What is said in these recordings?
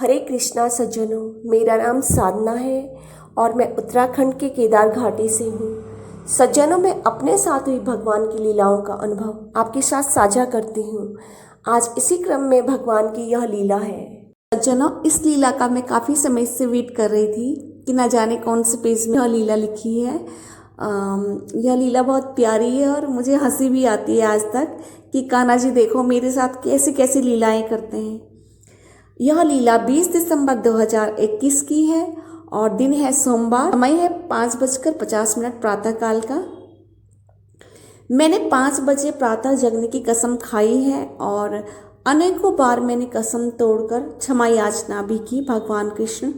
हरे कृष्णा सज्जनों, मेरा नाम साधना है और मैं उत्तराखंड के केदार घाटी से हूँ। सज्जनों, मैं अपने साथ हुई भगवान की लीलाओं का अनुभव आपके साथ साझा करती हूँ। आज इसी क्रम में भगवान की यह लीला है। सज्जनों, इस लीला का मैं काफ़ी समय से वेट कर रही थी कि ना जाने कौन से पेज में यह लीला लिखी है। यह लीला बहुत प्यारी है और मुझे हंसी भी आती है आज तक कि कान्हा जी देखो मेरे साथ कैसी कैसी लीलाएं करते हैं। यह लीला 20 दिसंबर 2021 की है और दिन है सोमवार। समय है 5:50 प्रातःकाल का। मैंने 5 बजे प्रातः जगने की कसम खाई है और अनेकों बार मैंने कसम तोड़कर क्षमा याचना भी की भगवान कृष्ण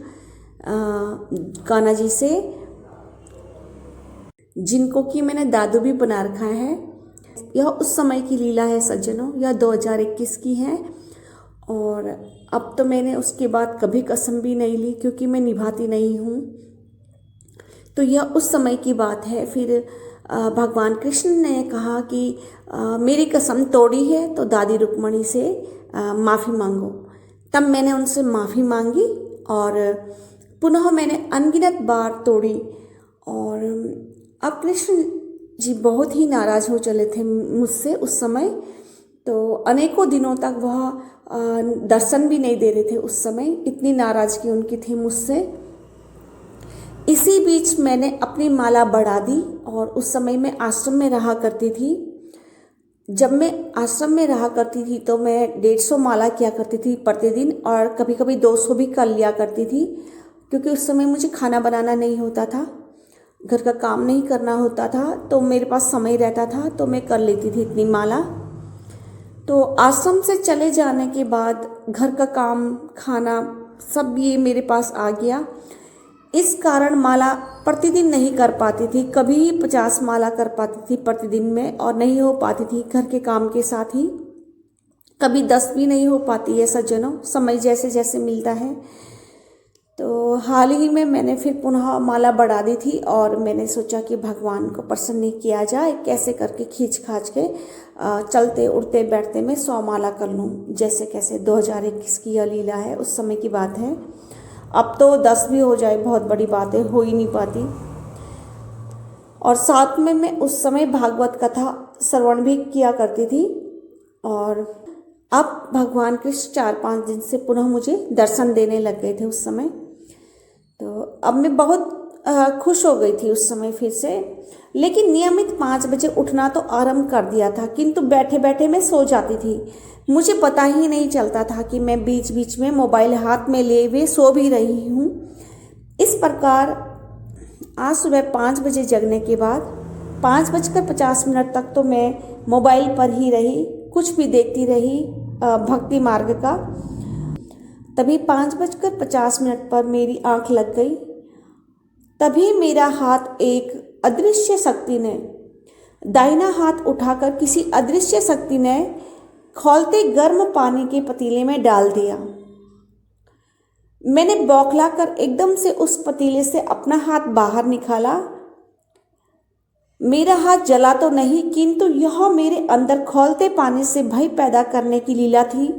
कान्हा जी से, जिनको कि मैंने दादू भी बना रखा है। यह उस समय की लीला है सज्जनों, यह 2021 की है और अब तो मैंने उसके बाद कभी कसम भी नहीं ली क्योंकि मैं निभाती नहीं हूँ। तो यह उस समय की बात है। फिर भगवान कृष्ण ने कहा कि मेरी कसम तोड़ी है तो दादी रुक्मणी से माफ़ी मांगो। तब मैंने उनसे माफ़ी मांगी और पुनः मैंने अनगिनत बार तोड़ी और अब कृष्ण जी बहुत ही नाराज़ हो चले थे मुझसे उस समय। तो अनेकों दिनों तक वह दर्शन भी नहीं दे रहे थे। उस समय इतनी नाराज़गी उनकी थी मुझसे। इसी बीच मैंने अपनी माला बढ़ा दी और उस समय मैं आश्रम में रहा करती थी। जब मैं आश्रम में रहा करती थी तो मैं 150 माला किया करती थी प्रतिदिन और कभी कभी 200 भी कर लिया करती थी, क्योंकि उस समय मुझे खाना बनाना नहीं होता था, घर का काम नहीं करना होता था, तो मेरे पास समय रहता था तो मैं कर लेती थी इतनी माला। तो आश्रम से चले जाने के बाद घर का काम, खाना सब ये मेरे पास आ गया। इस कारण माला प्रतिदिन नहीं कर पाती थी। कभी 50 माला कर पाती थी प्रतिदिन में और नहीं हो पाती थी घर के काम के साथ ही। कभी 10 भी नहीं हो पाती है सज्जनों, समय जैसे जैसे मिलता है। तो हाल ही में मैंने फिर पुनः माला बढ़ा दी थी और मैंने सोचा कि भगवान को प्रसन्न किया जाए, कैसे करके खींच खाच के चलते उड़ते बैठते में 100 माला कर लूँ जैसे कैसे। 2021 की यह लीला है, उस समय की बात है। अब तो 10 भी हो जाए बहुत बड़ी बात है, हो ही नहीं पाती। और साथ में मैं उस समय भागवत कथा श्रवण भी किया करती थी। और अब भगवान कृष्ण 4-5 दिन से पुनः मुझे दर्शन देने लग गए थे उस समय। तो अब मैं बहुत खुश हो गई थी उस समय फिर से। लेकिन नियमित 5 बजे उठना तो आरंभ कर दिया था, किंतु बैठे बैठे मैं सो जाती थी। मुझे पता ही नहीं चलता था कि मैं बीच बीच में मोबाइल हाथ में लिए हुए सो भी रही हूँ। इस प्रकार आज सुबह 5 बजे जगने के बाद 5:50 तक तो मैं मोबाइल पर ही रही, कुछ भी देखती रही भक्ति मार्ग का। तभी 5:50 पर मेरी आंख लग गई। तभी मेरा हाथ एक अदृश्य शक्ति ने, दाहिना हाथ उठाकर किसी अदृश्य शक्ति ने खौलते गर्म पानी के पतीले में डाल दिया। मैंने बौखला कर एकदम से उस पतीले से अपना हाथ बाहर निकाला। मेरा हाथ जला तो नहीं, किंतु यह मेरे अंदर खौलते पानी से भय पैदा करने की लीला थी।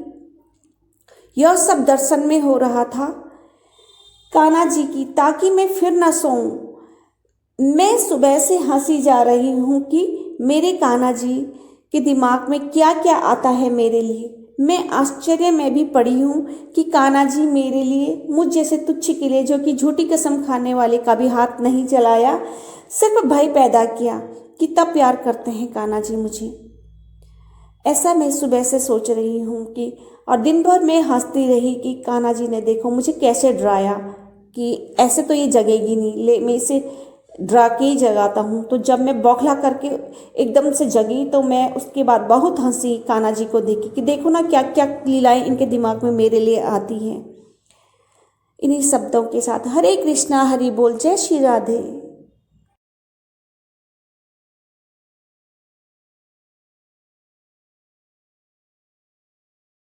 यह सब दर्शन में हो रहा था कान्हा जी की, ताकि मैं फिर न सोऊं। मैं सुबह से हंसी जा रही हूँ कि मेरे कान्हा जी के दिमाग में क्या क्या आता है मेरे लिए। मैं आश्चर्य में भी पड़ी हूँ कि कान्हा जी मेरे लिए, मुझ जैसे तुच्छ के लिए, जो कि झूठी कसम खाने वाले का भी हाथ नहीं चलाया, सिर्फ भय पैदा किया, कितना प्यार करते हैं कान्हा जी मुझे। ऐसा मैं सुबह से सोच रही हूँ कि, और दिन भर मैं हंसती रही कि कान्हा जी ने देखो मुझे कैसे डराया कि ऐसे तो ये जगेगी नहीं, मैं इसे डरा के ही जगाता हूँ। तो जब मैं बौखला करके एकदम से जगी तो मैं उसके बाद बहुत हंसी कान्हा जी को देखी कि देखो ना क्या क्या लीलाएं इनके दिमाग में मेरे लिए आती हैं। इन्हीं शब्दों के साथ हरे कृष्णा, हरि बोल, जय श्री राधे।